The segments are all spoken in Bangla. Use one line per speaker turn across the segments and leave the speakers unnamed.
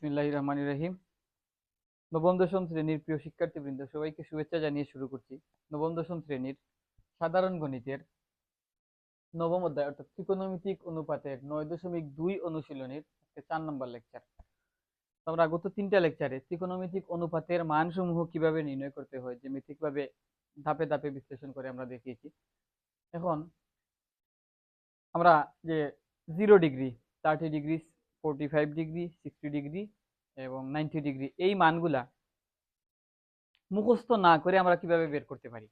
বিসমিল্লাহির রহমানির রহিম। নবম দশম শ্রেণীর প্রিয় শিক্ষার্থীবৃন্দ, সবাইকে শুভেচ্ছা জানিয়ে শুরু করছি নবম দশম শ্রেণীর সাধারণ গণিতের নবম অধ্যায় অর্থাৎ ত্রিকোণমিতিক অনুপাতের 9.2 অনুশীলনীর 4 নম্বর লেকচার। আমরা গত 3টা লেকচারে ত্রিকোণমিতিক অনুপাতের মানসমূহ কিভাবে নির্ণয় করতে হয় জ্যামিতিকভাবে ধাপে ধাপে বিশ্লেষণ করে আমরা দেখিয়েছি। এখন আমরা যে 0 ডিগ্রি, 30 ডিগ্রি, 45 ডিগ্রি, 60 ডিগ্রি এবং 90 ডিগ্রি এই মানগুলা মুখস্থ না করে আমরা কিভাবে বের করতে পারি,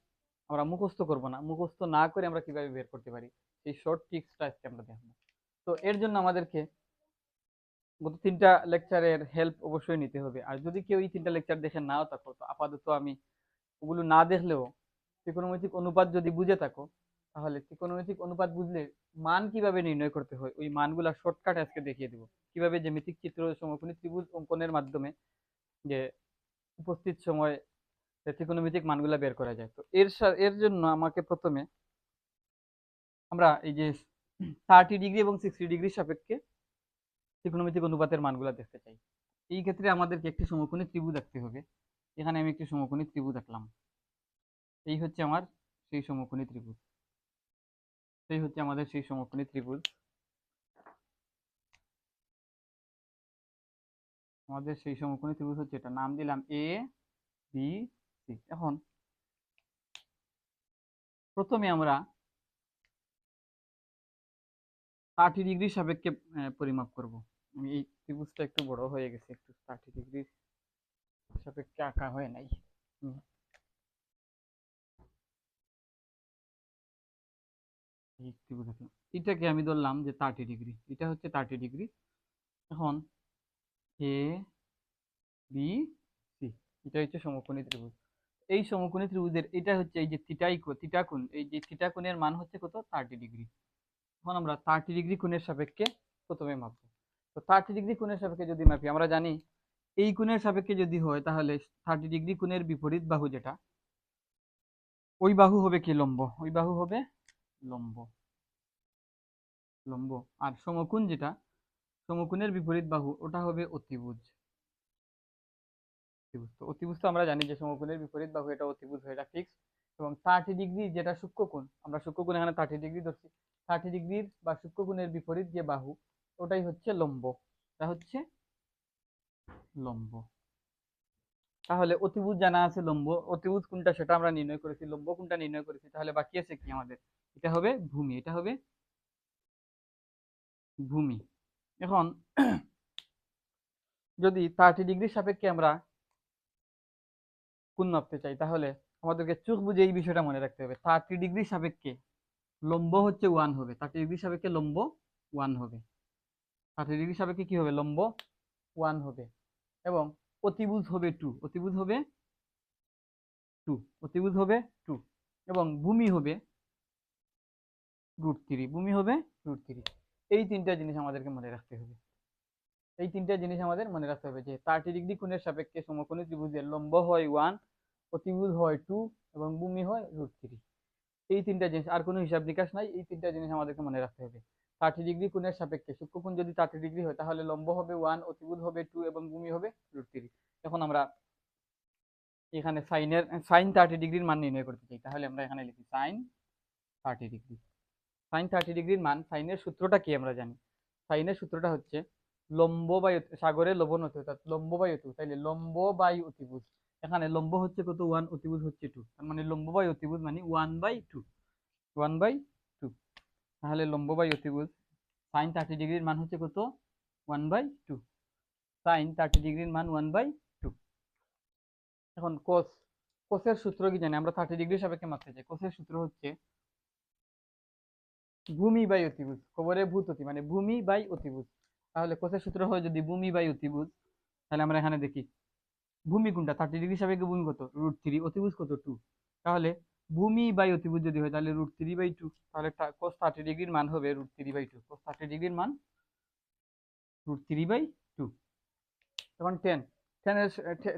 আমরা মুখস্থ করব না, মুখস্থ না করে আমরা কিভাবে বের করতে পারি এই শর্ট ট্রিক্সটা আজকে আমরা দেখব। তো এর জন্য আমাদেরকে গত 3টা লেকচারের হেল্প অবশ্যই নিতে হবে। আর যদি কেউ এই 3টা লেকচার দেখে নাও থাকো, তো আপাতত আমি ওগুলো না দেখলেও ত্রিকোণমিতিক অনুপাত যদি বুঝে থাকো, তাহলে ত্রিকোণমিতিক অনুপাত বুঝলে মান কিভাবে নির্ণয় করতে হয় ওই মানগুলা শর্টকাট আজকে দেখিয়ে দেবো। কিভাবে জ্যামিতিক চিত্র সমকোণী ত্রিভুজ অঙ্কনের মাধ্যমে যে উপস্থিত সময় ত্রিকোণমিতিক মানগুলা বের করা যায়। তো এর জন্য আমাকে প্রথমে আমরা এই যে 30 ডিগ্রি এবং 60 ডিগ্রির সাপেক্ষে ত্রিকোণমিতিক অনুপাতের মানগুলা দেখতে চাই। এই ক্ষেত্রে আমাদেরকে একটি সমকোণী ত্রিভুজ আঁকতে হবে। এখানে আমি একটি সমকোণী ত্রিভুজ আঁকলাম। এই হচ্ছে আমার সেই সমকোণী ত্রিভুজ, এই হচ্ছে আমাদের সেই সমকোণী ত্রিভুজ। আমাদের সেই সমকোণী ত্রিভুজ হচ্ছে এটা, নাম দিলাম এ বি সি। এখন প্রথমে আমরা 30 ডিগ্রির সাপেক্ষে পরিমাপ করব। আমি এই ত্রিভুজটা একটু বড় হয়ে গেছে, একটু 30 ডিগ্রির সাপেক্ষে আঁকা হয় নাই। এই ত্রিভুজ এটাকে আমি ধরলাম যে 30 ডিগ্রি, এটা হচ্ছে 30 ডিগ্রি। এখন এ বি সি, এটা হচ্ছে সমকোণী ত্রিভুজ। এই সমকোণী ত্রিভুজের এটা হচ্ছে এই যে থিটা কোণ, এই যে থিটা কোণের মান হচ্ছে কত, 30 ডিগ্রি। এখন আমরা 30 ডিগ্রি কোণের সাপেক্ষে প্রথমে মাপবো। তো 30 ডিগ্রি কোণের সাপেক্ষে যদি মাপি, আমরা জানি এই কোণের সাপেক্ষে যদি হয় তাহলে 30 ডিগ্রি কোণের বিপরীত বাহু যেটা, ওই বাহু হবে কি, লম্ব। ওই বাহু হবে লম্ব, লম্ব। আর সমকোণ যেটা, সমকোণের বিপরীত বাহু ওটা হবে অতিভুজ। তো অতিভুজ তো আমরা জানি যে সমকোণের বিপরীত বাহু এটা অতিভুজ হয়, এটা ফিক্স। এবং 30 ডিগ্রি যেটা সূক্ষ্মকোণ, আমরা সূক্ষ্মকোণ এখানে 30 ডিগ্রি ধরছি। 30 ডিগ্রির বা সূক্ষ্মকোণের বিপরীত যে বাহু ওটাই হচ্ছে লম্ব, এটা হচ্ছে লম্ব। তাহলে অতিভুজ জানা আছে, লম্ব অতিভুজ কোনটা সেটা আমরা নির্ণয় করেছি, লম্ব কোনটা নির্ণয় করেছি। তাহলে বাকি আছে কি আমাদের, এটা হবে ভূমি, এটা হবে ভূমি। এখন যদি 30 ডিগ্রির সাপেক্ষে আমরা কোণ মাপতে চাই, তাহলে আমাদেরকে চোখ বুঝে এই বিষয়টা মনে রাখতে হবে। 30 ডিগ্রির সাপেক্ষে লম্ব হচ্ছে 1 হবে, 30 ডিগ্রির সাপেক্ষে লম্ব 1 হবে। 30 ডিগ্রির সাপেক্ষে কি হবে, লম্ব 1 হবে। এবং অতিভুজ হবে 2, অতিভুজ হবে 2, অতিভুজ হবে 2। এবং ভূমি হবে √3, ভূমি হবে √3। এই 3টা জিনিস আমাদেরকে মনে রাখতে হবে। এই 3টা জিনিস আমাদের মনে রাখতে হবে যে 30 ডিগ্রি কোণের সাপেক্ষে সমকোণী ত্রিভুজের লম্ব হয় 1, অতিভুজ হয় 2 এবং ভূমি হয় √3। এই 3টা জিনিস, আর কোনো হিসাব নিকাশ নাই, এই 3টা জিনিস আমাদেরকে মনে রাখতে হবে। 30 ডিগ্রি কোণের সাপেক্ষে সূক্ষ্মকোণ যদি 30 ডিগ্রি হয়, তাহলে লম্ব হবে 1, অতিভুজ হবে 2 এবং ভূমি হবে √3। এখন আমরা এখানে সাইন 30 ডিগ্রির মান নির্ণয় করতে চাই, তাহলে আমরা এখানে লিখি সাইন 30 ডিগ্রি। সাইন 30 ডিগ্রির মান, সাইনের সূত্রটা কি আমরা জানি। সাইনের সূত্রটা হচ্ছে লম্ব বাই সাগরের লবণ হতে, অর্থাৎ লম্ব বাই অতিভুজ। তাইলে লম্ব বাই অতিভুজ, এখানে লম্ব হচ্ছে কত, 1, অতিভুজ হচ্ছে 2, তার মানে লম্ব বাই অতিভুজ মানে 1/2, 1/2। তাহলে লম্ব বাই অতিভুজ সাইন 30 ডিগ্রির মান হচ্ছে কত, 1/2। সাইন 30 ডিগ্রির মান 1/2। এখন কোসের সূত্র কি জানি, আমরা 30 ডিগ্রি সাপেক্ষে মাপতে চাই। কোসের সূত্র হচ্ছে ভূমি বাই অতিভুজ, খবরে ভূত অতি মানে ভূমি বাই অতিভুজ। তাহলে কোসের সূত্র হয় যদি ভূমি বাই অতিভুজ, তাহলে আমরা এখানে দেখি ভূমি কোনটা, 30 ডিগ্রি সাপেক্ষে ভূমি কত, √3, অতিভুজ কত 2। তাহলে ভূমি বাই অতিভুজ যদি হয় তাহলে √3/2। তাহলে cos 30 ডিগ্রির মান হবে √3/2। cos 30 ডিগ্রির মান √3/2। এখন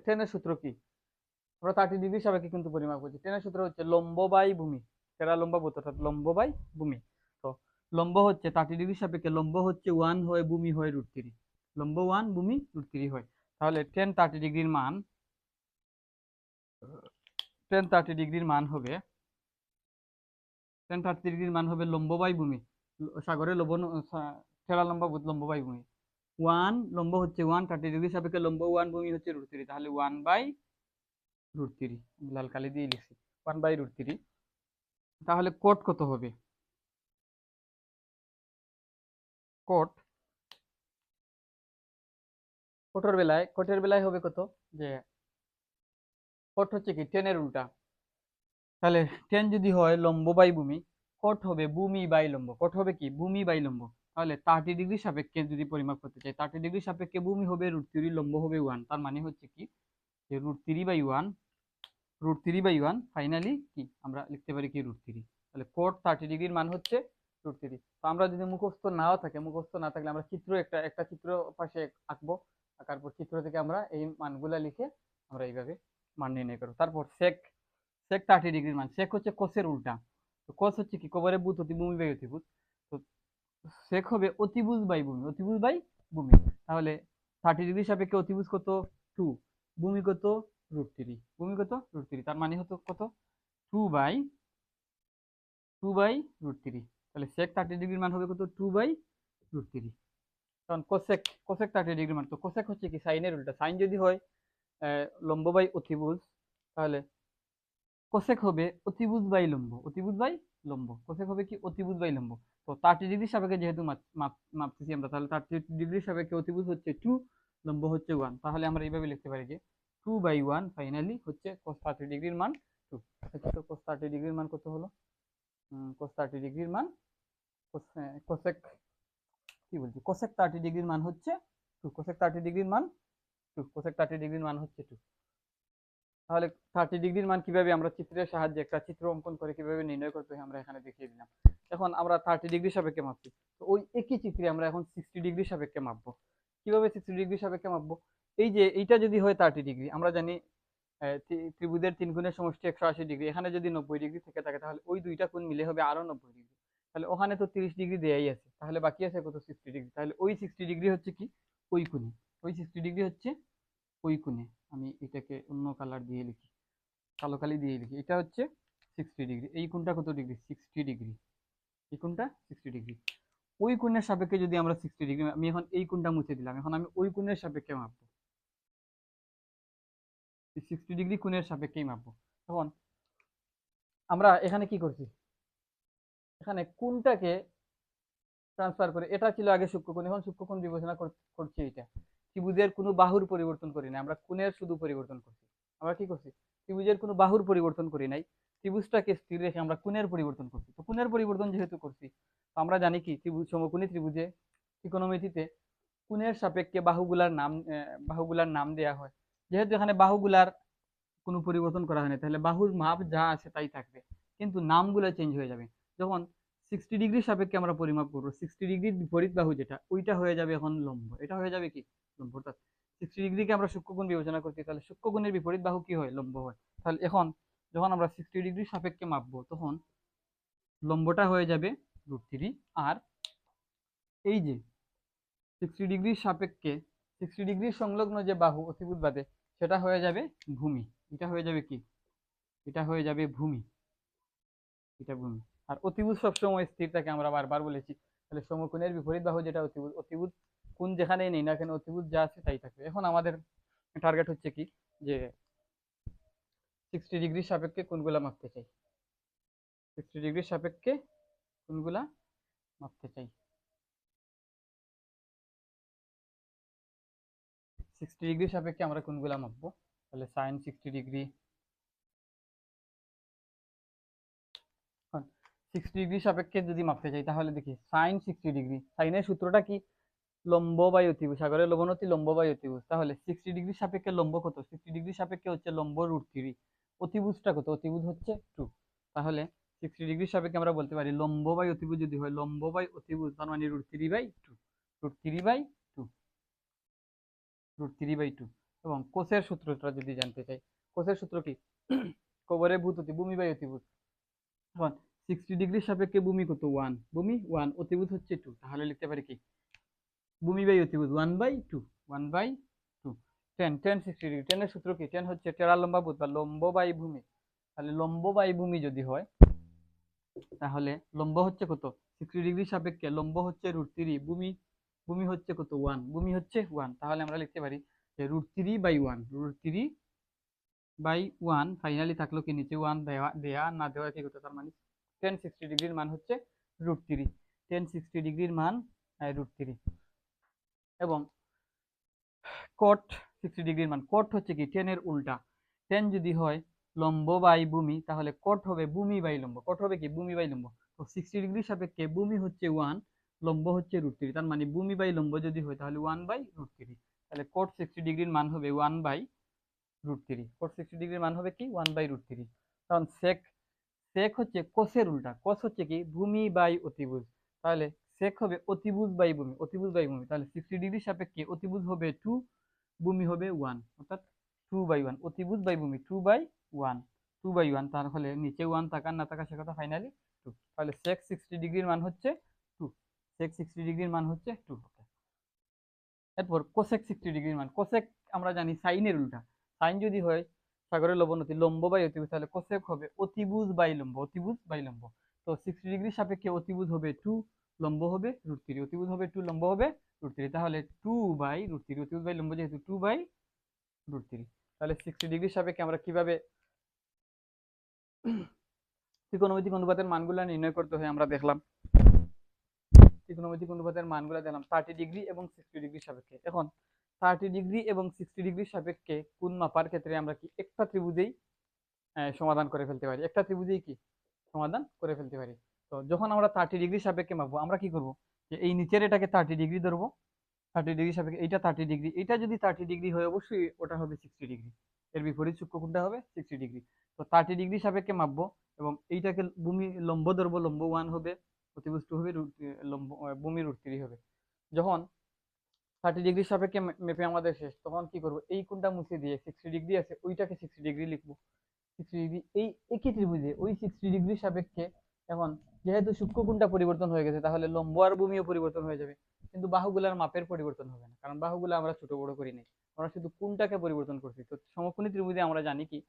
টেনের সূত্র কি, আমরা 30 ডিগ্রি সাপেক্ষে কিন্তু পরিমাপ করছি। টেনের সূত্র হচ্ছে লম্ব বাই ভূমি, টেরা লম্বা বলতে, অর্থাৎ লম্ব বাই ভূমি। তো লম্ব হচ্ছে 30 ডিগ্রি সাপেক্ষে লম্ব হচ্ছে 1 হয়, ভূমি হয় √3। লম্ব 1 ভূমি √3 হয়। তাহলে টেন 30 ডিগ্রির মান হবে লম্ব বাই ভূমি, সাগরের লবণ ঠেলা লম্বা লম্ব বাই ভূমি। 1 লম্ব হচ্ছে 1, 30 ডিগ্রি সাপেক্ষে লম্ব 1 ভূমি হচ্ছে √3, তাহলে 1/√3, লাল কালি দিয়ে লিখছি 1/√3। তাহলে কোট কত হবে? কোটের বেলায় হবে কত, যে কোট হচ্ছে কি 10 এর উল্টা। তাহলে 10 যদি হয় লম্ব বাই ভূমি, কোট হবে ভূমি বাই লম্ব। কোট হবে কি ভূমি বাই লম্ব। তাহলে 30 ডিগ্রি সাপেক্ষে যদি পরিমাপ করতে চাই, 30 ডিগ্রি সাপেক্ষে ভূমি হবে √3, লম্ব হবে 1। তার মানে হচ্ছে কি যে √3/1 ফাইনালি কি আমরা লিখতে পারি কি √3। তাহলে কোট 30 ডিগ্রির মান হচ্ছে √3। তো আমরা যদি মুখস্থ না থাকলে আমরা চিত্র একটা চিত্র পাশে আঁকবো। আঁকার পর চিত্র থেকে আমরা এই মানগুলা লিখে আমরা এইভাবে মান নির্ণয় করবো। তারপর সেক 30 ডিগ্রির মান, সেক হচ্ছে কোসের উল্টা। তো কোস হচ্ছে কি কবরে বুত অতি ভূমি বাই অতিভুজ। তো সেক হবে অতিভুজ বাই ভূমি। তাহলে 30 ডিগ্রি সাপেক্ষে অতিভুজ কত 2, ভূমি কত √3, তার মানে হতো কত 2/√3। তাহলে সেক 30 ডিগ্রির মান হবে কত 2/√3। কারণ কোসেক 30 ডিগ্রির মান, তো কোসেক হচ্ছে কি সাইনের উল্টা। সাইন যদি হয় লম্ব বাই অতিভুজ, তাহলে কোসেক হবে অতিভুজ বাই লম্ব। কোসেক হবে কি অতিভুজ বাই লম্ব। তো 30 ডিগ্রি সাপেক্ষে যেহেতু মাপতেছি আমরা, তাহলে 30 ডিগ্রি সাপেক্ষে অতিভুজ হচ্ছে 2, লম্ব হচ্ছে 1। তাহলে আমরা এইভাবে লিখতে পারি যে 2/1 ফাইনালি হচ্ছে cos 30 ডিগ্রির মান 2। তো cos 30 ডিগ্রির মান কত হলো? cos 30 ডিগ্রির মান কোসেক কি বলছি কোসেক 30 ডিগ্রির মান হচ্ছে 2। কোসেক 30 ডিগ্রির মান 2, কোসেক 30 ডিগ্রির মান হচ্ছে 2। তাহলে 30 ডিগ্রির মান কিভাবে আমরা চিত্রের সাহায্যে একটা চিত্র অঙ্কন করে কিভাবে নির্ণয় করতে হয় আমরা এখানে দেখিয়ে দিলাম। এখন আমরা 30 ডিগ্রি সাপেক্ষে মাপছি, তো ওই একই চিত্রে আমরা এখন 60 ডিগ্রি সাপেক্ষে মাপবো। কিভাবে 60 ডিগ্রি সাপেক্ষে মাপবো? এই যে এইটা যদি হয় 30 ডিগ্রি, আমরা জানি ত্রিভুজের 3 কোণের সমষ্টি 180 ডিগ্রি। এখানে যদি 90 ডিগ্রি থেকে থাকে তাহলে ওই দুইটা কোণ মিলে হবে আরো 90 ডিগ্রি। তাহলে ওখানে তো 30 ডিগ্রি দেয়াই আছে, তাহলে বাকি আছে কত 60 ডিগ্রি। তাহলে ওই 60 ডিগ্রি হচ্ছে কি ওই কোণে, ওই 60 ডিগ্রি হচ্ছে ওই কোণে। আমি এটাকে অন্য কালার দিয়ে লিখি, কালো কালি দিয়ে লিখি। এটা হচ্ছে 60 ডিগ্রি। এই কোণটা কত ডিগ্রি 60 ডিগ্রি। এই কোণটা 60 ডিগ্রি। ওই কোণের সাপেক্ষে যদি আমরা 60 ডিগ্রি, আমি এখন এই কোণটা মুছে দিলাম, এখন আমি ওই কোণের সাপেক্ষে মাপবো, 60 ডিগ্রি কোণের সাপেক্ষেই মাপবো। তখন আমরা এখানে কি করছি, এখানে কোণটাকে ট্রান্সফার করে, এটা ছিল আগে সূক্ষ্মকোণ, এখন সূক্ষ্মকোণ বিবেচনা করছি। এটা ত্রিভুজের কোনো বাহুর পরিবর্তন করি না, আমরা কোণের শুধু পরিবর্তন করছি। আমরা কি করছি, ত্রিভুজের কোনো বাহুর পরিবর্তন করি নাই, ত্রিভুজটাকে স্থির রেখে আমরা কোণের পরিবর্তন করছি। তো কোণের পরিবর্তন যেহেতু করছি, তো আমরা জানি কি ত্রিভুজ সমকোণী ত্রিভুজে ত্রিকোণমিতিতে কোণের সাপেক্ষে বাহুগুলার নাম দেয়া হয়। যেহেতু এখানে বাহুগুলার কোনো পরিবর্তন করা হয়নি, তাহলে বাহুর মাপ যা আছে তাই থাকবে, কিন্তু নামগুলো চেঞ্জ হয়ে যাবে। যখন 60 ডিগ্রি সাপেক্ষে আমরা পরিমাপ করবো, 60 ডিগ্রির বিপরীত বাহু যেটা, ওইটা হয়ে যাবে এখন লম্ব। এটা হয়ে যাবে কি লম্ব। অর্থাৎ 60 ডিগ্রিকে আমরা সূক্ষ্মকোণ বিবেচনা করছি, তাহলে সূক্ষ্মকোণের বিপরীত বাহু কি হয় লম্ব হয়। তাহলে এখন যখন আমরা 60 ডিগ্রি সাপেক্ষে মাপবো, তখন লম্বটা হয়ে যাবে √3। আর এই যে 60 ডিগ্রির সাপেক্ষে 60 ডিগ্রির সংলগ্ন যে বাহু অতিভুজ বাদে, সেটা হয়ে যাবে ভূমি। এটা হয়ে যাবে কি, এটা হয়ে যাবে ভূমি, এটা ভূমি। আর অতিভুজ সবসময় স্থির থাকে, আমরা বারবার বলেছি। তাহলে সমকোণের বিপরীত বাহু যেটা অতিভুজ, অতিভুজ কোণ যেখানেই নেই না কেন অতিভুজ যা আছে তাই থাকবে। এখন আমাদের টার্গেট হচ্ছে কি, যে 60 ডিগ্রির সাপেক্ষে কোণগুলা মাপতে চাই, 60 ডিগ্রির সাপেক্ষে কোণগুলা মাপতে চাই। 60 ডিগ্রির সাপেক্ষে আমরা কোণগুলা মাপবো। তাহলে সাইন 60 ডিগ্রি, 60 ডিগ্রি সাপেক্ষে যদি মাপতে চাই, তাহলে দেখি সাইন 60 ডিগ্রি, সাইনের সূত্রটা কি লম্ব বাই অতিভুজ, সাগরের লবণতি লম্ব বাই অতিভুজ। তাহলে 60 ডিগ্রি সাপেক্ষে লম্ব কত, 60 ডিগ্রি সাপেক্ষে হচ্ছে লম্ব √3, অতিভুজটা কত, অতিভুজ হচ্ছে 2। তাহলে 60 ডিগ্রি সাপেক্ষে আমরা বলতে পারি লম্ব বাই অতিভুজ যদি হয়, লম্ব বাই অতিভুজ তার মানে √3/2, √3/2, √3/2। এবং কোসের সূত্রটা যদি জানতে চাই, কোসের সূত্র কি কবরে ভূত অতি ভূমি বাই অতিভুজ। এখন 60 ডিগ্রি সাপেক্ষে ভূমি কত 1, ভূমি 1, অতিভুজ হচ্ছে 2। তাহলে লিখতে পারি কি ভূমি বাই অতিভুজ 1/2, 1/2। টেন, 60 ডিগ্রি, টেনের সূত্র কি? টেন হচ্ছে টেরা লম্বা ভূত বা লম্ব বাই ভূমি। তাহলে লম্ব বাই ভূমি যদি হয়, তাহলে লম্ব হচ্ছে কত? 60 ডিগ্রি সাপেক্ষে লম্ব হচ্ছে √3, ভূমি ভূমি হচ্ছে কত? 1, ভূমি হচ্ছে 1। তাহলে আমরা লিখতে পারি যে √3/1, √3/1। ফাইনালি থাকলো কি? নিচে 1 দেওয়া দেয়া না দেওয়া কি কত? তার মানে টেন 60 ডিগ্রির মান হচ্ছে √3, টেন 60 ডিগ্রির মান √3। এবং কট 60 ডিগ্রির মান, কট হচ্ছে কি? টেনের উল্টা। টেন যদি হয় লম্ব বাই ভূমি, তাহলে কট হবে ভূমি বাই লম্ব। কট হবে কি? ভূমি বাই লম্ব। তো 60 ডিগ্রির সাপেক্ষে ভূমি হচ্ছে 1, লম্ব হচ্ছে √3। তার মানে ভূমি বাই লম্ব যদি হয় তাহলে 1/√3। তাহলে কট 60 ডিগ্রির মান হবে 1/√3। কট 60 ডিগ্রির মান হবে কি? 1/√3। কারণ সেক সেক হচ্ছে কোসের উল্টা। কোস হচ্ছে কি? ভূমি বাই অতিভুজ। তাহলে সেক হবে অতিভুজ বাই ভূমি, অতিভুজ বাই ভূমি। তাহলে 60 ডিগ্রির সাপেক্ষে অতিভুজ হবে 2, ভূমি হবে 1, অর্থাৎ 2/1। অতিভুজ বাই ভূমি 2/1, 2/1। তাহলে নিচে 1 থাকার না থাকা সে কথা, ফাইনালি 2। তাহলে সেক 60 ডিগ্রির মান হচ্ছে 2, সেক 60 ডিগ্রির মান হচ্ছে 2। এরপর কোসেক 60 ডিগ্রির মান। কোসেক আমরা জানি সাইনের উল্টা। সাইন যদি হয় সাগরের লবণতি, লম্ব বাই অতিভুজ, তাহলে কোসেক হবে অতিভুজ বাই লম্ব, অতিভুজ বাই লম্ব। তো 60 ডিগ্রির সাপেক্ষে অতিভুজ হবে 2, লম্ব হবে √3। অতিভুজ হবে 2, লম্ব হবে √3। তাহলে 2/√3, অতিভুজ বাই লম্ব যেহেতু 2/√3। তাহলে 60 ডিগ্রির সাপেক্ষে আমরা কিভাবে ত্রিকোণমিতিক অনুপাতের মানগুলা নির্ণয় করতে হয় আমরা দেখলাম। ত্রিকোণমিতিক অনুপাতের মানগুলো দিলাম 30 ডিগ্রি এবং 60 ডিগ্রির সাপেক্ষে। এখন 30 ডিগ্রি এবং 60 ডিগ্রির সাপেক্ষে কোণ মাপার ক্ষেত্রে আমরা কি একটা ত্রিভুজেই সমাধান করে ফেলতে পারি? একটা ত্রিভুজেই কি সমাধান করে ফেলতে পারি। তো যখন আমরা 30 ডিগ্রির সাপেক্ষে মাপবো, আমরা কি করব? যে এই নিচের এটাকে 30 ডিগ্রি ধরবো, 30 ডিগ্রি সাপেক্ষে এইটা 30 ডিগ্রি, এটা যদি 30 ডিগ্রি হয় অবশ্যই ওটা হবে 60 ডিগ্রি। এর বিপরীত সূক্ষ্ম কোণটা হবে 60 ডিগ্রি। তো 30 ডিগ্রি সাপেক্ষে মাপবো এবং এইটাকে ভূমি লম্ব ধরবো, লম্ব 1 হবে, অতিভুজ 2 হবে, লম্ব ভূমি √3 হবে। যখন 30 ডিগ্রির সাপেক্ষে মেপে আমাদের শেষ, তখন কি করবো? এই কোণটা মুছে দিয়ে 60 ডিগ্রি আছে ওইটাকে 60 ডিগ্রি লিখবো। 60 ডিগ্রি এই একই ত্রিভুজে ওই 60 ডিগ্রির সাপেক্ষে এখন যেহেতু সূক্ষ্ম কোণটা পরিবর্তন হয়ে গেছে, তাহলে লম্ব আর ভূমিও পরিবর্তন হয়ে যাবে, কিন্তু বাহুগুলার মাপের পরিবর্তন হবে না, কারণ বাহুগুলো আমরা ছোট বড় করি নাই, আমরা শুধু কোণটাকে পরিবর্তন করছি। তো সমকোণী ত্রিভুজে আমরা জানি কি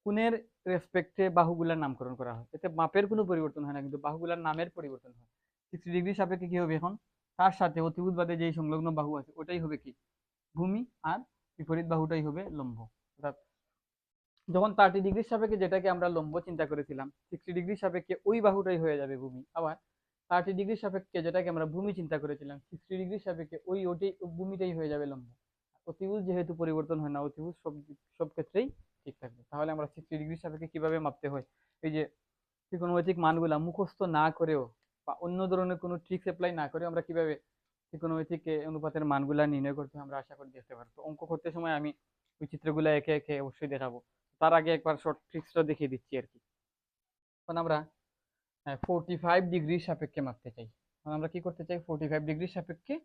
কোণের রেসপেক্টে বাহুগুলার নামকরণ করা হয়, এতে মাপের কোনো পরিবর্তন হয় না, কিন্তু বাহুগুলার নামের পরিবর্তন হয়। 60 ডিগ্রির সাপেক্ষে কি হবে? এখন তার সাথে অতিভুজ বাদে যেই সংলগ্ন বাহু আছে ওটাই হবে কি? ভূমি, আর বিপরীত বাহুটাই হবে লম্ব। অর্থাৎ যখন 30 ডিগ্রির সাপেক্ষে যেটাকে আমরা লম্ব চিন্তা করেছিলাম, 60 ডিগ্রির সাপেক্ষে ওই বাহুটাই হয়ে যাবে ভূমি। আবার 30 ডিগ্রির সাপেক্ষে যেটাকে আমরা ভূমি চিন্তা করেছিলাম, 60 ডিগ্রির সাপেক্ষে ওইটাই ভূমিটাই হয়ে যাবে লম্ব। অতিভুজ যেহেতু পরিবর্তন হয় না, অতিভুজ সব ক্ষেত্রেই ঠিক থাকবে। তাহলে আমরা 60 ডিগ্রির সাপেক্ষে কিভাবে মাপতে হয়, এই যে ত্রিকোণমিতিক মানগুলা মুখস্থ না করেও বা অন্য ধরনের কোনো ট্রিক্স অ্যাপ্লাই না করেও আমরা কিভাবে ত্রিকোণমিতিক অনুপাতের মানগুলা নির্ণয় করতে হয় আমরা আশা করি দেখতে পারবো। তো অঙ্ক করতে সময় আমি ওই চিত্রগুলো একে একে অবশ্যই দেখাবো। তার আগে একবার শর্ট ট্রিক্সটা দেখিয়ে দিচ্ছি আর কি। এখন আমরা 45 ডিগ্রির সাপেক্ষে মাপতে চাই। এখন আমরা কি করতে চাই? 45 ডিগ্রির সাপেক্ষে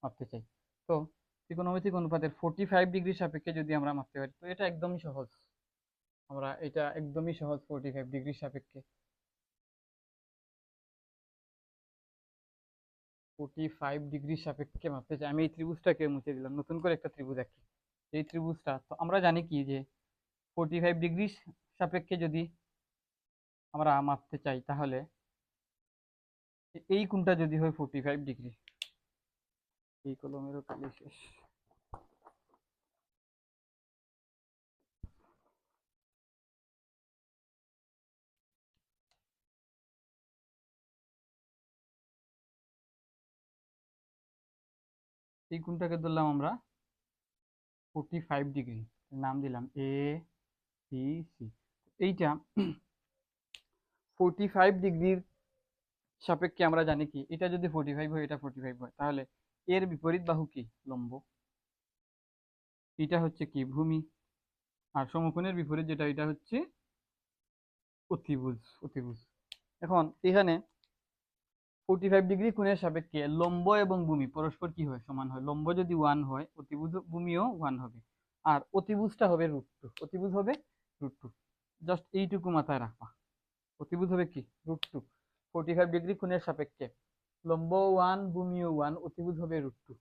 মাপতে চাই। তো ত্রিকোণমিতিক অনুপাতের 45 ডিগ্রির সাপেক্ষে যদি আমরা মাপতে পারি, তো এটা একদমই সহজ। আমরা এটা একদমই সহজ 45 ডিগ্রির সাপেক্ষে 45 ডিগ্রির সাপেক্ষে মাপতে চাই। আমি এই ত্রিভুজটাকে মুছে দিলাম, নতুন করে একটা ত্রিভুজ আঁকি। এই ত্রিভুজটা তো আমরা জানি কি যে 45 ডিগ্রির সাপেক্ষে যদি আমরা মাপতে চাই, তাহলে এই কোণটা যদি হয় 45 ডিগ্রি, এই কলমেরও কালি শেষ। এই কোণটাকে ধরলাম আমরা 45 ডিগ্রি, নাম দিলাম ABC। এইটা 45 ডিগ্রির সাপেক্ষে আমরা জানি কি এটা যদি 45 হয়, এটা 45 হয়, তাহলে এর বিপরীত বাহু কি? লম্ব। এটা হচ্ছে কি? ভূমি। আর সমকোণের বিপরীত যেটা, এটা হচ্ছে অতিভুজ। অতিভুজ। এখন এখানে 45 ডিগ্রি কোণের সাপেক্ষে লম্ব এবং ভূমি পরস্পর কি হয়? সমান হয়। লম্ব যদি 1 হয়, অতিভুজ ভূমিও 1 হবে। আর অতিভুজটা হবে √2, অতিভুজ হবে √2। জাস্ট এইটুকু মাথায় রাখবা, অতিভুজ হবে কি? √2। 45 ডিগ্রি কোণের সাপেক্ষে লম্ব 1 ভূমিও 1 অতিভুজ হবে √2।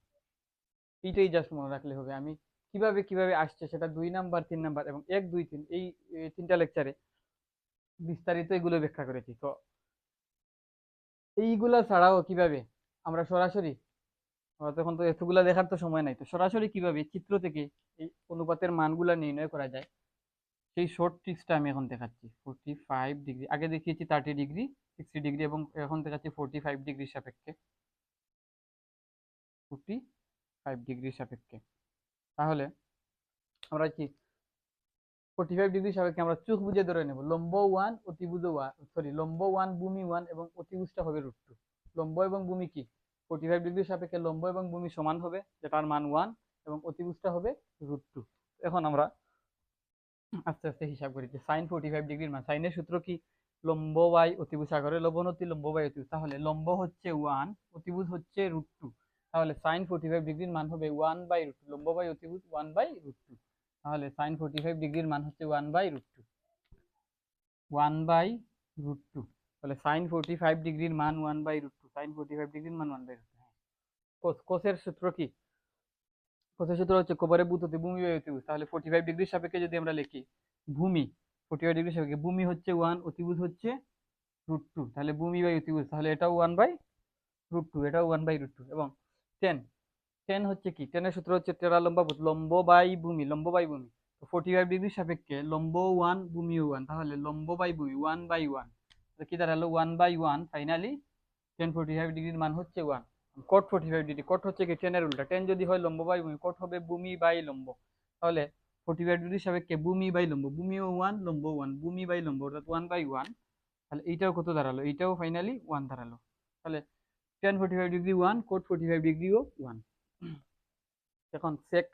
এইটাই জাস্ট মনে রাখলে হবে। আমি কিভাবে কিভাবে আসছে সেটা 2 নাম্বার 3 নাম্বার এবং 1 2 3 এই তিনটা লেকচারে বিস্তারিত এগুলো ব্যাখ্যা করেছি। তো এইগুলা ছাড়াও কিভাবে আমরা সরাসরি, তখন তো এতগুলা দেখার তো সময় নাই, তো সরাসরি কিভাবে চিত্র থেকে এই অনুপাতের মানগুলা নির্ণয় করা যায় সেই শর্ট ট্রিক্সটা আমি এখন দেখাচ্ছি। 45 ডিগ্রি আগে দেখিয়েছি, 30 ডিগ্রি, 60 ডিগ্রি এবং এখন দেখাচ্ছি 45 ডিগ্রির সাপেক্ষে। 45 ডিগ্রির সাপেক্ষে তাহলে আমরা কি 45 ডিগ্রির সাপেক্ষে আমরা চোখ বুঝে ধরে নেব লম্ব 1 অতিভুজ 1, সরি লম্ব 1 ভূমি 1 এবং অতিভুজটা হবে √2। লম্ব এবং ভূমি কি 45 ডিগ্রির সাপেক্ষে লম্ব এবং ভূমি সমান হবে, যেটার মান 1 এবং অতিভুজটা হবে √2। এখন আমরা আস্তে আস্তে হিসাব করি যে সাইন 45 ডিগ্রির মান, সাইনের সূত্র কি লম্ব বাই অতিভুজ, সাগরের লবণতি লম্ব বাই অতিভুজ। তাহলে লম্ব হচ্ছে 1, অতিভুজ হচ্ছে √2। তাহলে সাইন 45 ডিগ্রির মান হবে 1/√2, লম্ব বাই অতিভুজ 1/√2। তাহলে সাইন 45 ডিগ্রির মান হচ্ছে 1/√2, 1/√2। তাহলে সাইন 45 ডিগ্রির মান 1/√2, সাইন 45 ডিগ্রির মান 1/√2। কোসের সূত্র কি? কোসের সূত্র হচ্ছে কোবরের বুততি ভূমি বাই অতিভুজ। তাহলে 45 ডিগ্রির সাপেক্ষে যদি আমরা লিখি ভূমি 45 ডিগ্রির সাপেক্ষে ভূমি হচ্ছে 1, অতিভুজ হচ্ছে √2, তাহলে ভূমি বাই অতিভুজ, তাহলে এটাও 1/√2, এটাও 1/√2। এবং টেন, টেন হচ্ছে কি, টেনের সূত্র হচ্ছে টেরা লম্বা লম্ব বাই ভূমি, লম্ব বাই ভূমি। তো 45 ডিগ্রির সাপেক্ষে লম্ব 1 ভূমিও 1, তাহলে লম্ব বাই ভূমি 1/1, কি দাঁড়ালো 1/1। ফাইনালি টেন 45 ডিগ্রির মান হচ্ছে 1। কট 45 ডিগ্রি, কট হচ্ছে কি টেনের উল্টা, টেন যদি হয় লম্ব বাই ভূমি, কট হবে ভূমি বাই লম্ব। তাহলে 45 ডিগ্রির সাপেক্ষে ভূমি বাই লম্ব, ভূমিও 1 লম্ব 1, ভূমি বাই লম্ব অর্থাৎ 1/1। তাহলে এইটাও কত দাঁড়ালো, এইটাও ফাইনালি 1 দাঁড়ালো। তাহলে টেন 45 ডিগ্রি 1, কোট 45 ডিগ্রিও 1। এখন সেক,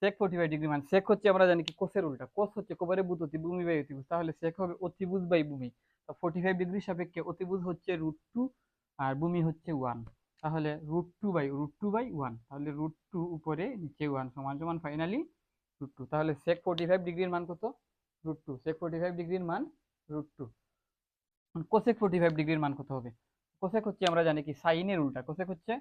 সেক 45 ডিগ্রি মান, সেক হচ্ছে আমরা জানি কি কোসের উল্টা, কোস হচ্ছে কোবারে বুততি ভূমি বাই অতিভুজ, তাহলে সেক হবে অতিভুজ বাই ভূমি। তো 45 ডিগ্রির সাপেক্ষে অতিভুজ হচ্ছে √2 আর ভূমি হচ্ছে 1, তাহলে √2/1, তাহলে √2 উপরে নিচে 1 সমান সমান ফাইনালি √2। তাহলে সেক 45 ডিগ্রির মান কত? √2। সেক 45 ডিগ্রির মান √2। কোসেক 45 ডিগ্রির মান কত হবে? কোসেক হচ্ছে আমরা জানি কি সাইনের উল্টা, কোসেক হচ্ছে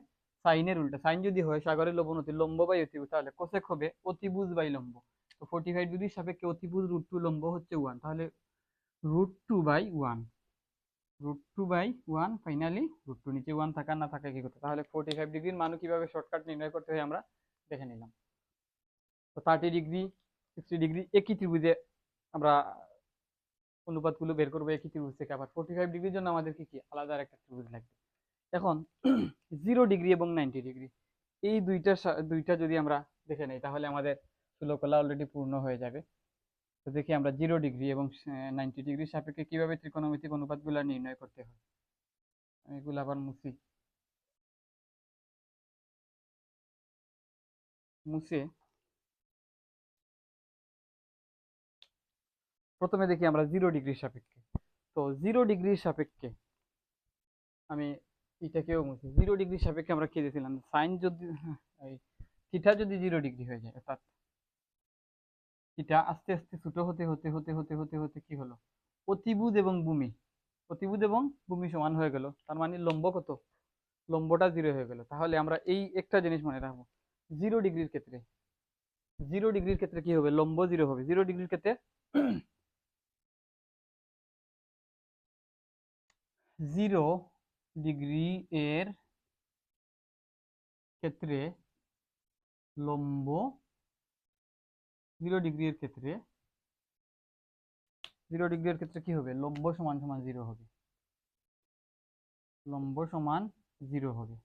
সাইনের উল্টা। সাইন যদি হয় সাগরের লবণতি লম্ব বাই অতিভুজ, তাহলে কোসেক হবে অতিভুজ বাই লম্ব। তো 45 ডিগ্রির সাপেক্ষে অতিভুজ √2, লম্ব হচ্ছে 1, তাহলে √2/1, √2/1 ফাইনালি √2, নিচে 1 থাকা না থাকা কি করতে। তাহলে 45 ডিগ্রির মানও কিভাবে শর্টকাট নির্ণয় করতে হয় আমরা দেখে নিলাম। তো 30 ডিগ্রি 60 ডিগ্রি একই ত্রিভুজে আমরা অনুপাতগুলো বের করবো একই ত্রিভুজ থেকে। আবার 45 ডিগ্রির জন্য আমাদের কি কি আলাদা একটা ত্রিভুজ লাগবে। এখন 0 ডিগ্রি এবং 90 ডিগ্রি এই দুইটা যদি আমরা দেখে নেই তাহলে আমাদের ষোলকলা অলরেডি পূর্ণ হয়ে যাবে। তো দেখি আমরা 0 ডিগ্রি এবং 90 ডিগ্রির সাপেক্ষে কিভাবে ত্রিকোণমিতিক অনুপাতগুলো নির্ণয় করতে হয়। এগুলো আবার মুছে প্রথমে দেখি আমরা 0 ডিগ্রির সাপেক্ষে। তো 0 ডিগ্রির সাপেক্ষে আমি এটাকেও মুছি। 0 ডিগ্রির সাপেক্ষে আমরা কি দিয়েছিলাম, সাইন যদি থিটা যদি 0 ডিগ্রি হয়ে যায়, অর্থাৎ থিটা আস্তে আস্তে ছোট হতে হতে হতে হতে হতে হতে কি হলো, অতিভুজ এবং ভূমি, অতিভুজ এবং ভূমি সমান হয়ে গেল। তার মানে লম্ব কত, লম্বটা 0 হয়ে গেল। তাহলে আমরা এই একটা জিনিস মনে রাখবো, 0 ডিগ্রির ক্ষেত্রে, 0 ডিগ্রির ক্ষেত্রে কি হবে, লম্ব 0 হবে। 0 ডিগ্রির ক্ষেত্রে 0 ডিগ্রি এর ক্ষেত্রে লম্ব, 0 ডিগ্রির ক্ষেত্রে 0 ডিগ্রির ক্ষেত্রে কি হবে, লম্ব সমান সমান 0 হবে, লম্ব সমান 0 হবে।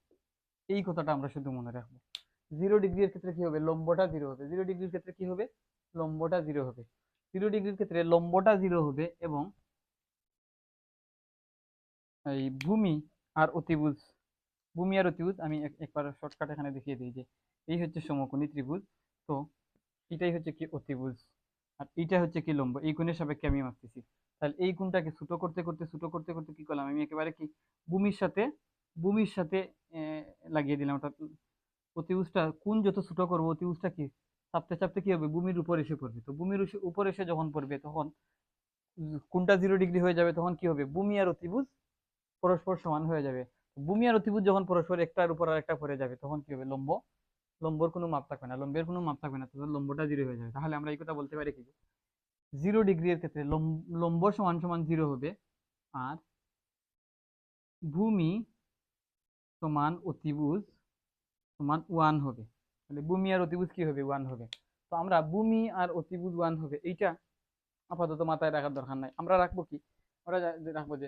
এই কথাটা আমরা শুধু মনে রাখবো। 0 ডিগ্রির ক্ষেত্রে কি হবে, লম্বটা 0 হবে। 0 ডিগ্রির ক্ষেত্রে কি হবে, লম্বটা 0 হবে। 0 ডিগ্রির ক্ষেত্রে লম্বটা 0 হবে এবং এই ভূমি আর অতিভুজ, ভূমি আর অতিভুজ আমি একবার শর্টকাট এখানে দেখিয়ে দিই যে এই হচ্ছে সমকোণী ত্রিভুজ। তো এটাই হচ্ছে কি অতিভুজ আর এইটা হচ্ছে কি লম্ব, এই কোণের সাপেক্ষে আমি মাপতেছি। তাহলে এই কোণটাকে ছোট করতে করতে ছোট করতে করতে কি করলাম, আমি একেবারে কি ভূমির সাথে লাগিয়ে দিলাম। অর্থাৎ অতিভুজটা কোণ যত ছোট করবো অতিভুজটা কি চাপতে চাপতে কি হবে, ভূমির উপর এসে পড়বে। তো ভূমির উপর এসে যখন পড়বে তখন কোণটা 0 ডিগ্রি হয়ে যাবে, তখন কি হবে, ভূমি আর অতিভুজ পরস্পর সমান হয়ে যাবে। ভূমি আর অতিভুজ যখন পরস্পর একটার উপর আর একটা পড়ে যাবে তখন কি হবে, লম্বর কোনো মাপ থাকবে না, লম্বের কোনো মাপ থাকবে না, তখন লম্বটা জিরো হয়ে যাবে। তাহলে আমরা এই কথা বলতে পারি কি, 0 ডিগ্রি এর ক্ষেত্রে লম্ব সমান সমান 0 হবে, আর ভূমি সমান অতিভুজ সমান 1 হবে। তাহলে ভূমি আর অতিভুজ কি হবে, 1 হবে। তো আমরা ভূমি আর অতিভুজ 1 হবে এইটা আপাতত মাথায় রাখার দরকার নাই। আমরা রাখবো কি, আমরা রাখবো যে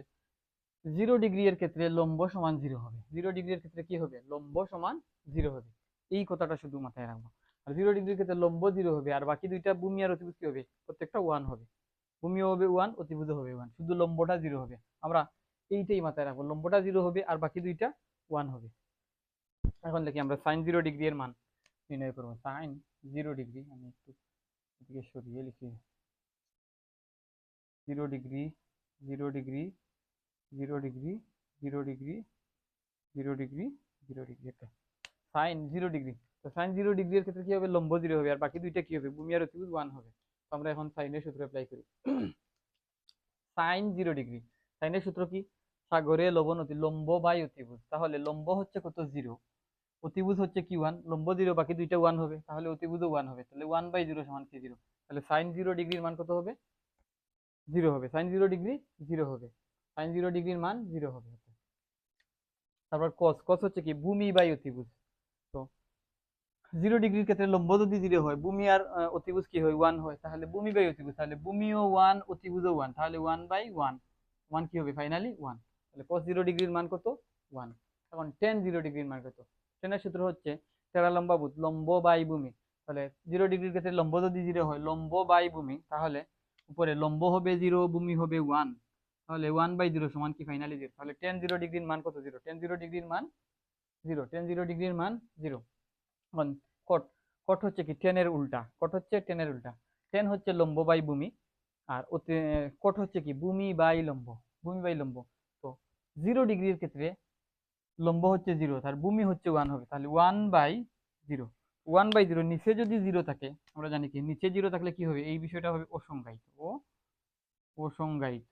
0 ডিগ্রি এর ক্ষেত্রে লম্ব সমান 0 হবে, 0 ডিগ্রি এর ক্ষেত্রে কি হবে, লম্ব সমান 0 হবে। এই কথাটা শুধু মাথায় রাখবো। আর 0 ডিগ্রির ক্ষেত্রে লম্ব 0 হবে, আর বাকি দুইটা ভূমি আর অতিভুজ কি হবে, প্রত্যেকটা 1 হবে। ভূমিও হবে 1, অতিভুজও হবে 1, শুধু লম্বটা 0 হবে। আমরা এইটাই মাথায় রাখবো, লম্বটা 0 হবে আর বাকি দুইটা 1 হবে। এখন দেখি আমরা সাইন 0 ডিগ্রি এর মান নির্ণয় করবো। সাইন 0 ডিগ্রি, আমি একটু এদিকে সরিয়ে লিখি, 0 degree, 0 degree, 0 degree, 0 degree, 0 degree, 0 degree, একটা সাইন 0 ডিগ্রি। তো সাইন 0 ডিগ্রি এর ক্ষেত্রে কি হবে, লম্ব 0 হবে, আর বাকি দুইটা কি হবে, ভূমি আর অতিভুজ 1 হবে। তো আমরা এখন সাইনের সূত্র অ্যাপ্লাই করি। সাইন 0 ডিগ্রি, সাইনের সূত্র কি, সাগরে লবণ অতি, লম্ব বাই অতিভুজ। তাহলে লম্ব হচ্ছে কত, 0, অতিভুজ হচ্ছে কি 1, লম্ব 0, বাকি দুইটা 1 হবে, তাহলে অতিভুজও 1 হবে। তাহলে 1/0 সমান কি, 0। তাহলে সাইন 0 ডিগ্রির মান কত হবে, 0 হবে। সাইন 0 ডিগ্রি 0 হবে, সাইন 0 ডিগ্রির মান 0 হবে। তারপর কস, কস হচ্ছে কি, ভূমি বাই অতিভুজ। তো 0 ডিগ্রির ক্ষেত্রে লম্ব যদি 0 হয়, ভূমি আর অতিভুজ কি হয়, 1 হয়, তাহলে ভূমি বাই অতিভুজ, তাহলে ভূমিও 1, অতিভুজও 1, তাহলে 1/1, 1 কি হবে, ফাইনালি 1। তাহলে cos 0 ডিগ্রির মান কত, 1। এখন tan 0 ডিগ্রির মান কত, টেনের সূত্র হচ্ছে টেরা লম্বা ভূত, লম্ব বাই ভূমি। তাহলে 0 ডিগ্রির ক্ষেত্রে লম্ব যদি 0 হয়, লম্ব বাই ভূমি, তাহলে উপরে লম্ব হবে 0, ভূমি হবে 1, তাহলে 1/0 সমান কি, ফাইনালি 0। তাহলে tan 0 ডিগ্রির মান কত, 0, tan 0 ডিগ্রির মান 0, tan 0 ডিগ্রির মান 0। এখন কট, কট হচ্ছে কি, টেনের উল্টা, কট হচ্ছে টেনের উল্টা। টেন হচ্ছে লম্ব বাই ভূমি, আর কট হচ্ছে কি, ভূমি বাই লম্ব, ভূমি বাই লম্ব। তো 0 ডিগ্রির ক্ষেত্রে লম্ব হচ্ছে 0, তার ভূমি হচ্ছে 1 হবে, তাহলে 1/0। 1/0, নিচে যদি 0 থাকে, আমরা জানি কি, নিচে 0 থাকলে কি হবে, এই বিষয়টা হবে অসংজ্ঞায়িত, ও অসংজ্ঞায়িত।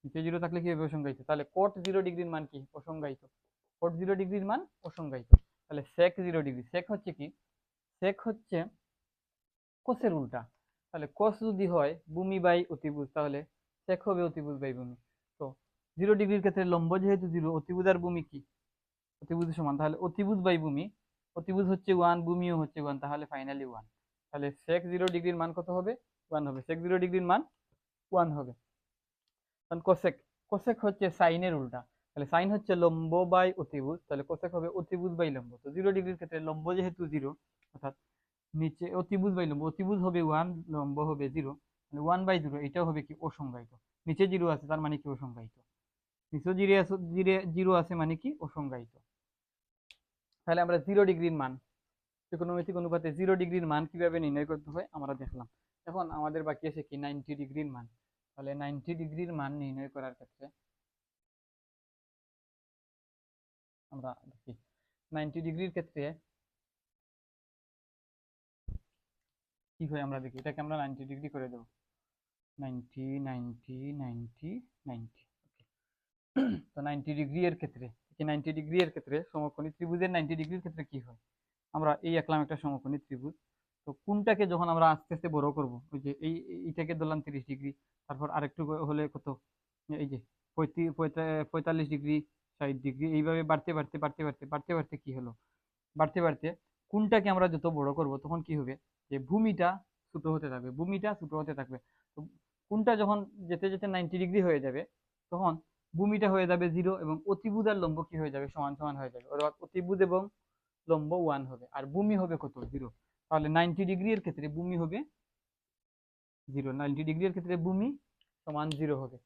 নিচে 0 থাকলে কি হবে, অসংজ্ঞায়িত। তাহলে cot 0 ডিগ্রির মান কি, অসংজ্ঞায়িত। cot 0 ডিগ্রির মান অসংজ্ঞায়িত। তাহলে sec 0 ডিগ্রি, sec হচ্ছে কি, sec হচ্ছে কোসের উল্টা। তাহলে কোস যদি হয় ভূমি বাই অতিভুজ, তাহলে sec হবে অতিভুজ বাই ভূমি। তো 0 ডিগ্রির ক্ষেত্রে লম্ব যেহেতু 0, অতিভুজ আর ভূমি কি, অতিভুজ সমান, তাহলে অতিভুজ বাই ভূমি, অতিভুজ হচ্ছে 1, ভূমিও হচ্ছে 1, তাহলে ফাইনালি 1। তাহলে sec 0 ডিগ্রির মান কত হবে, 1 হবে, sec 0 ডিগ্রির মান 1 হবে। কারণ কোসেক, কোসেক হচ্ছে সাইনের উল্টা, তাহলে সাইন হচ্ছে লম্ব বাই অতিভুজ, তাহলে কোসেক হবে অতিভুজ বাই লম্ব। তো 0 ডিগ্রির ক্ষেত্রে লম্ব যেহেতু 0, অর্থাৎ নিচে অতিভুজ বাই লম্ব, অতিভুজ হবে 1, লম্ব হবে 0, মানে 1/0, এটাও হবে কি, অসংজ্ঞায়িত। নিচে 0 আছে, তার মানে কি, অসংজ্ঞায়িত। নিচে 0 আছে, 0 আছে মানে কি, অসংজ্ঞায়িত। তাহলে আমরা 0 ডিগ্রির মান, ত্রিকোণমিতিক অনুপাতে 0 ডিগ্রির মান কিভাবে নির্ণয় করতে হয় আমরা দেখলাম। এখন আমাদের বাকি আছে কি, 90 ডিগ্রির মান। তাহলে 90 ডিগ্রির মান নির্ণয় করার ক্ষেত্রে আমরা দেখি, 90 ডিগ্রির ক্ষেত্রে কি হয় আমরা দেখি, এটাকে আমরা 90 ডিগ্রি করে দেবো, 90, 90, 90, 90। তো 90 ডিগ্রি এর ক্ষেত্রে, 90 ডিগ্রি এর ক্ষেত্রে সমকোণী ত্রিভুজের 90 ডিগ্রির ক্ষেত্রে কি হয়, আমরা এই আঁকলাম একটা সমকোণী ত্রিভুজ। তো কোনটাকে যখন আমরা আস্তে আস্তে বড় করব, ওই যে এইটাকে ধরলাম 30 ডিগ্রি, তারপর আরেকটু হলে কত, এই যে 45 ডিগ্রি, 60 ডিগ্রি, এইভাবে বাড়তে বাড়তে বাড়তে বাড়তে বাড়তে বাড়তে কি হলো, বাড়তে বাড়তে কোনটাকে আমরা যত বড় করব তখন কি হবে, যে ভূমিটা ছোট হতে থাকবে, ভূমিটা ছোট হতে থাকবে। তো কোনটা যখন যেতে যেতে 90 ডিগ্রি হয়ে যাবে, তখন ভূমিটা হয়ে যাবে 0, এবং অতিভুজ আর লম্ব কি হয়ে যাবে, সমান সমান হয়ে যাবে, অর্থাৎ অতিভুজ এবং লম্ব 1 হবে, আর ভূমি হবে কত, 0। তাহলে 90 ডিগ্রি এর ক্ষেত্রে ভূমি হবে 0, 90 ডিগ্রি এর ক্ষেত্রে ভূমি সমান 0 হবে।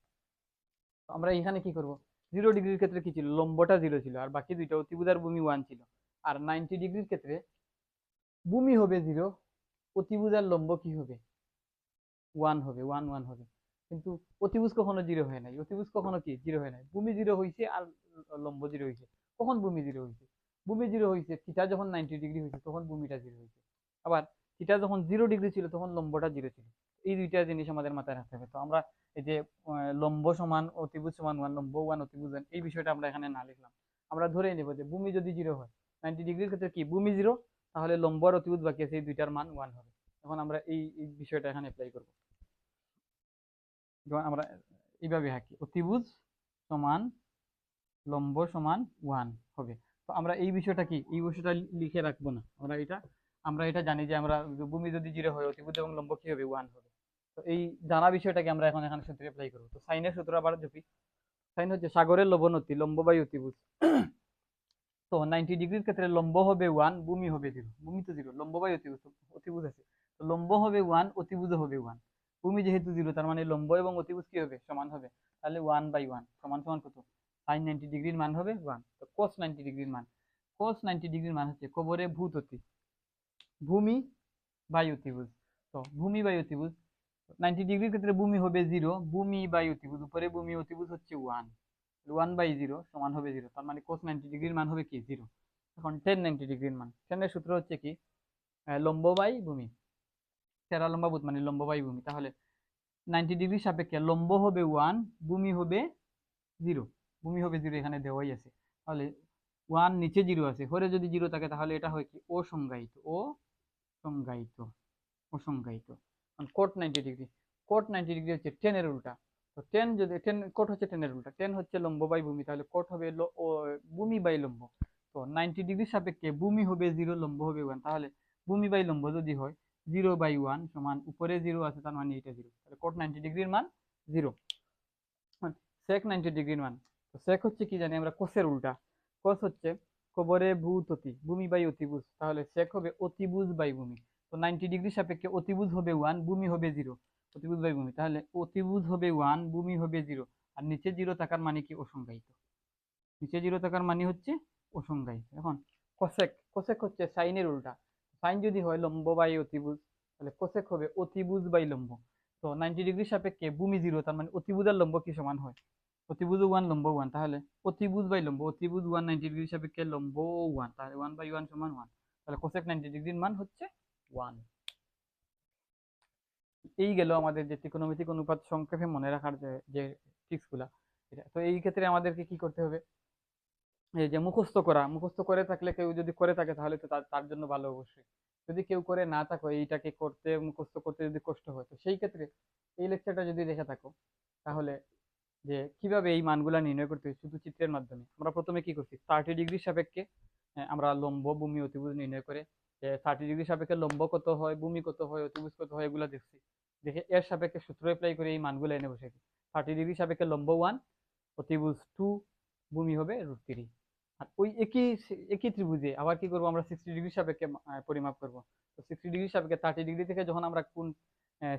তো আমরা এখানে কি করব, 0 ডিগ্রির ক্ষেত্রে কি ছিল, লম্বটা 0 ছিল, আর বাকি দুইটা অতিভুজ আর ভূমি 1 ছিল। আর 90 ডিগ্রির ক্ষেত্রে ভূমি হবে 0, অতিভুজ আর লম্ব কি হবে, 1 হবে, 1 1 হবে। কিন্তু অতিভুজ কখনো 0 হয় নাই, অতিভুজ কখনো কি 0 হয় নাই, ভূমি 0 হয়েছে আর লম্ব 0 হয়েছে। কখন ভূমি 0 হয়েছে, ভূমি 0 হয়েছে থিটা যখন 90 ডিগ্রি হয়েছে, তখন ভূমিটা 0 হয়েছে। আবার থিটা যখন 0 ডিগ্রি ছিল, তখন লম্বটা 0 ছিল। এই দুইটা জিনিস আমাদের মাথায় রাখতে হবে। তো আমরা এই যে লম্ব সমান অতিভুজ সমান 1, লম্ব 1, অতিভুজ 1, এই বিষয়টা আমরা এখানে না লিখলাম, আমরা ধরে নেব যে ভূমি যদি 0 হয়, 90 ডিগ্রির ক্ষেত্রে কি ভূমি 0, তাহলে লম্ব আর অতিভুজ বাকি আছে, এই দুইটার মান 1 হবে। এখন আমরা এই বিষয়টা এখানে অ্যাপ্লাই করব। যেমন আমরা এইভাবে আঁকি, অতিভুজ সমান লম্ব সমান 1 হবে। তো আমরা এই বিষয়টা কি, এই বিষয়টা লিখে রাখবো না, আমরা এটা জানি যে আমরা ভূমি যদি 0 হয়, অতিভুজ এবং লম্ব কি হবে, 1 হবে। তো এই জানা বিষয়টাকে আমরা এখন এখানে সূত্রে অ্যাপ্লাই করব। তো সাইনের সূত্র আবার জপি। সাইন হচ্ছে সাগরের লবণতি, লম্ব বাই অতিভুজ। তো 90 ডিগ্রির ক্ষেত্রে লম্ব হবে 1, ভূমি হবে 0। ভূমি তো 0, লম্ব বাই অতিভুজ, অতিভুজ আছে, তো লম্ব হবে 1, অতিভুজ হবে 1। ভূমি যেহেতু 0, তার মানে লম্ব এবং অতিভুজ কি হবে, সমান হবে। তাহলে 1/1 সমান সমান কত, সাইন 90 ডিগ্রির মান হবে 1। তো cos 90 ডিগ্রির মান, cos 90 ডিগ্রির মান হচ্ছে কবরে ভূত অতি, ভূমি বাই অতিভুজ। তো ভূমি বাই অতিভুজ, 90 ডিগ্রির ক্ষেত্রে ভূমি হবে 0, ভূমি বাই অতিভুজ, উপরে ভূমি অতিভুজ হচ্ছে 1, 1/0 সমান হবে 0। তার মানে cos 90 ডিগ্রির মান হবে কি, 0। এখন tan 90 ডিগ্রির মান, tan এর সূত্র হচ্ছে কি, লম্ব বাই ভূমি, তেরা লম্বা ভূত মানে লম্ব বাই ভূমি। তাহলে 90 ডিগ্রির সাপেক্ষে লম্ব হবে 1, ভূমি হবে 0। ভূমি হবে 0 এখানে দেওয়াই আছে। তাহলে 1 নিচে 0 আছে, হরে যদি 0 থাকে তাহলে এটা হয় কি, অসংজ্ঞায়িত, অসংজ্ঞায়িত, অসংজ্ঞায়িত। কোট 90 ডিগ্রি, কোট 90 ডিগ্রি হচ্ছে tan এর উল্টা। তো tan যদি কোট হচ্ছে tan এর উল্টা, tan হচ্ছে লম্ব বাই ভূমি, তাহলে কোট হবে ভূমি বাই লম্ব। তো 90 ডিগ্রির সাপেক্ষে ভূমি হবে 0, লম্ব হবে 1, তাহলে ভূমি বাই লম্ব যদি হয় 0/1 সমান, উপরে 0 আছে তার মানে এটা 0, তাহলে কোট 90 ডিগ্রির মান 0। sec 90 ডিগ্রির মান, তো sec হচ্ছে কি জানি আমরা, কোসের উল্টা। কোস হচ্ছে কবরে ভূত অতি, ভূমি বাই অতিভুজ, তাহলে sec হবে অতিভুজ বাই ভূমি। তো 90 ডিগ্রির সাপেক্ষে অতিভুজ হবে 1, ভূমি হবে 0, অতিভুজ বাই ভূমি, তাহলে অতিভুজ হবে 1, ভূমি হবে 0, আর নিচে 0 থাকার মানে কি, অসংজ্ঞায়িত। নিচে 0 থাকার মানে হচ্ছে অসংজ্ঞায়িত। এখন কোসেক, কোসেক হচ্ছে সাইনের উল্টা। সাইন যদি হয় লম্ব বাই অতিভুজ, তাহলে কোসেক হবে অতিভুজ বাই লম্ব। তো 90 ডিগ্রির সাপেক্ষে ভূমি 0, তার মানে অতিভুজ আর লম্ব কি সমান হয়, অতিভুজ 1 লম্ব 1, তাহলে অতিভুজ বাই লম্ব, অতিভুজ 1 90 ডিগ্রির সাপেক্ষে লম্ব 1, তাহলে 1/1 সমান 1, তাহলে কোসেক 90 ডিগ্রির মান হচ্ছে 1। এই গেল আমাদের যে ত্রিকোণমিতিক অনুপাত সংক্ষেপে মনে রাখার যে যে ট্রিক্স গুলা। তো এই ক্ষেত্রে আমাদেরকে কি করতে হবে, এই যে মুখস্থ করা, মুখস্থ করে থাকলে, কেউ যদি করে থাকে তাহলে তো তার জন্য ভালো অবশ্যই। যদি কেউ করে না থাকো, এইটাকে করতে মুখস্থ করতে যদি কষ্ট হয়, তো সেই ক্ষেত্রে এই লেকচারটা যদি দেখে থাকো, তাহলে যে কিভাবে এই মানগুলা নির্ণয় করতে হয় শুধু চিত্রের মাধ্যমে। আমরা প্রথমে কি করছি, 30 ডিগ্রির সাপেক্ষে আমরা লম্ব ভূমি অতিভুজ নির্ণয় করে, যে 30 ডিগ্রির সাপেক্ষে লম্ব কত হয়, ভূমি কত হয়, অতিভুজ কত হয়, এগুলা দেখছি। দেখে এর সাপেক্ষে সূত্র অ্যাপ্লাই করে এই মানগুলো এনে বসেছি। 30 ডিগ্রির সাপেক্ষে লম্ব 1, অতিভুজ 2, ভূমি হবে √3। আর ওই একই একই ত্রিভুজে আবার কি করব, আমরা 60 ডিগ্রির সাপেক্ষে পরিমাপ করব। তো 60 ডিগ্রির সাপেক্ষে 30 ডিগ্রি থেকে যখন আমরা কোন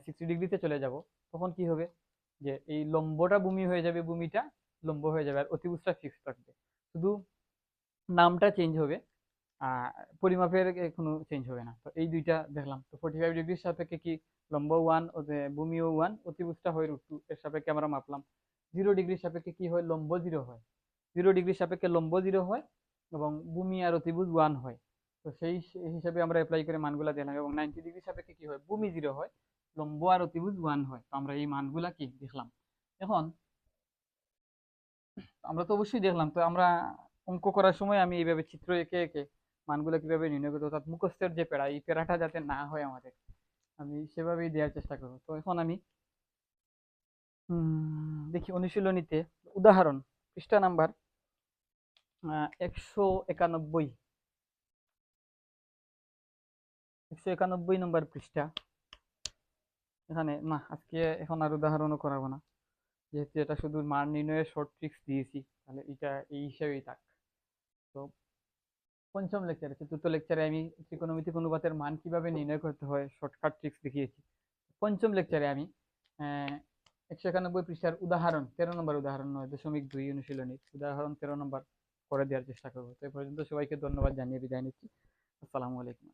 60 ডিগ্রিতে চলে যাব, তখন কি হবে, যে এই লম্বটা ভূমি হয়ে যাবে, ভূমিটা লম্ব হয়ে যাবে, আর অতিভুজটা ফিক্স থাকবে, শুধু নামটা চেঞ্জ হবে, আহ পরিমাপের কোনো চেঞ্জ হবে না। তো এই দুইটা দেখলাম। তো 45 ডিগ্রির সাপেক্ষে কি লম্ব 1, ভূমিও 1, অতিভুজটা হয় √2, এর সাপেক্ষে আমরা মাপলাম। 0 ডিগ্রির সাপেক্ষে কি হয়, লম্ব 0 হয়, 0 ডিগ্রির সাপেক্ষে লম্ব 0 হয় এবং ভূমি আর অতিভুজ 1 হয়। তো সেই হিসাবে আমরা অ্যাপ্লাই করে মানগুলা দিলাম, এবং 90 ডিগ্রির সাপেক্ষে কি হয়, ভূমি 0 হয়, লম্ব আর অতিভুজ 1 হয়। তো আমরা এই মানগুলা কি দেখলাম। এখন আমরা তো অবশ্যই দেখলাম, তো আমরা অঙ্ক করার সময় আমি এইভাবে চিত্র এঁকে এঁকে মানগুলো কিভাবে নির্ণয় করতে, অর্থাৎ মুখস্থের যে প্যারা, এই প্যারাটা যাতে না হয় আমাদের, আমি সেভাবেই দেওয়ার চেষ্টা করবো। তো এখন আমি দেখি অনুশীলনীতে উদাহরণ, পৃষ্ঠা নাম্বার 191, 191 নম্বর পৃষ্ঠা। এখানে না, আজকে এখন আর উদাহরণও করাবো না, যেহেতু এটা শুধু মান নির্ণয়ের শর্ট ট্রিক্স দিয়েছি, তাহলে এটা এই হিসাবেই থাক। তো পঞ্চম লেকচারে, চতুর্থ লেকচারে আমি ত্রিকোণমিতিক অনুপাতের মান কিভাবে নির্ণয় করতে হয় শর্টকাট ট্রিক্স দেখিয়েছি। পঞ্চম লেকচারে আমি 191 পৃষ্ঠার উদাহরণ 13 নম্বর উদাহরণ 9.2 অনুশীলনী উদাহরণ 13 নম্বর করে দেওয়ার চেষ্টা করবো। তো এই পর্যন্ত সবাইকে ধন্যবাদ জানিয়ে বিদায় নিচ্ছি। আসসালামু আলাইকুম।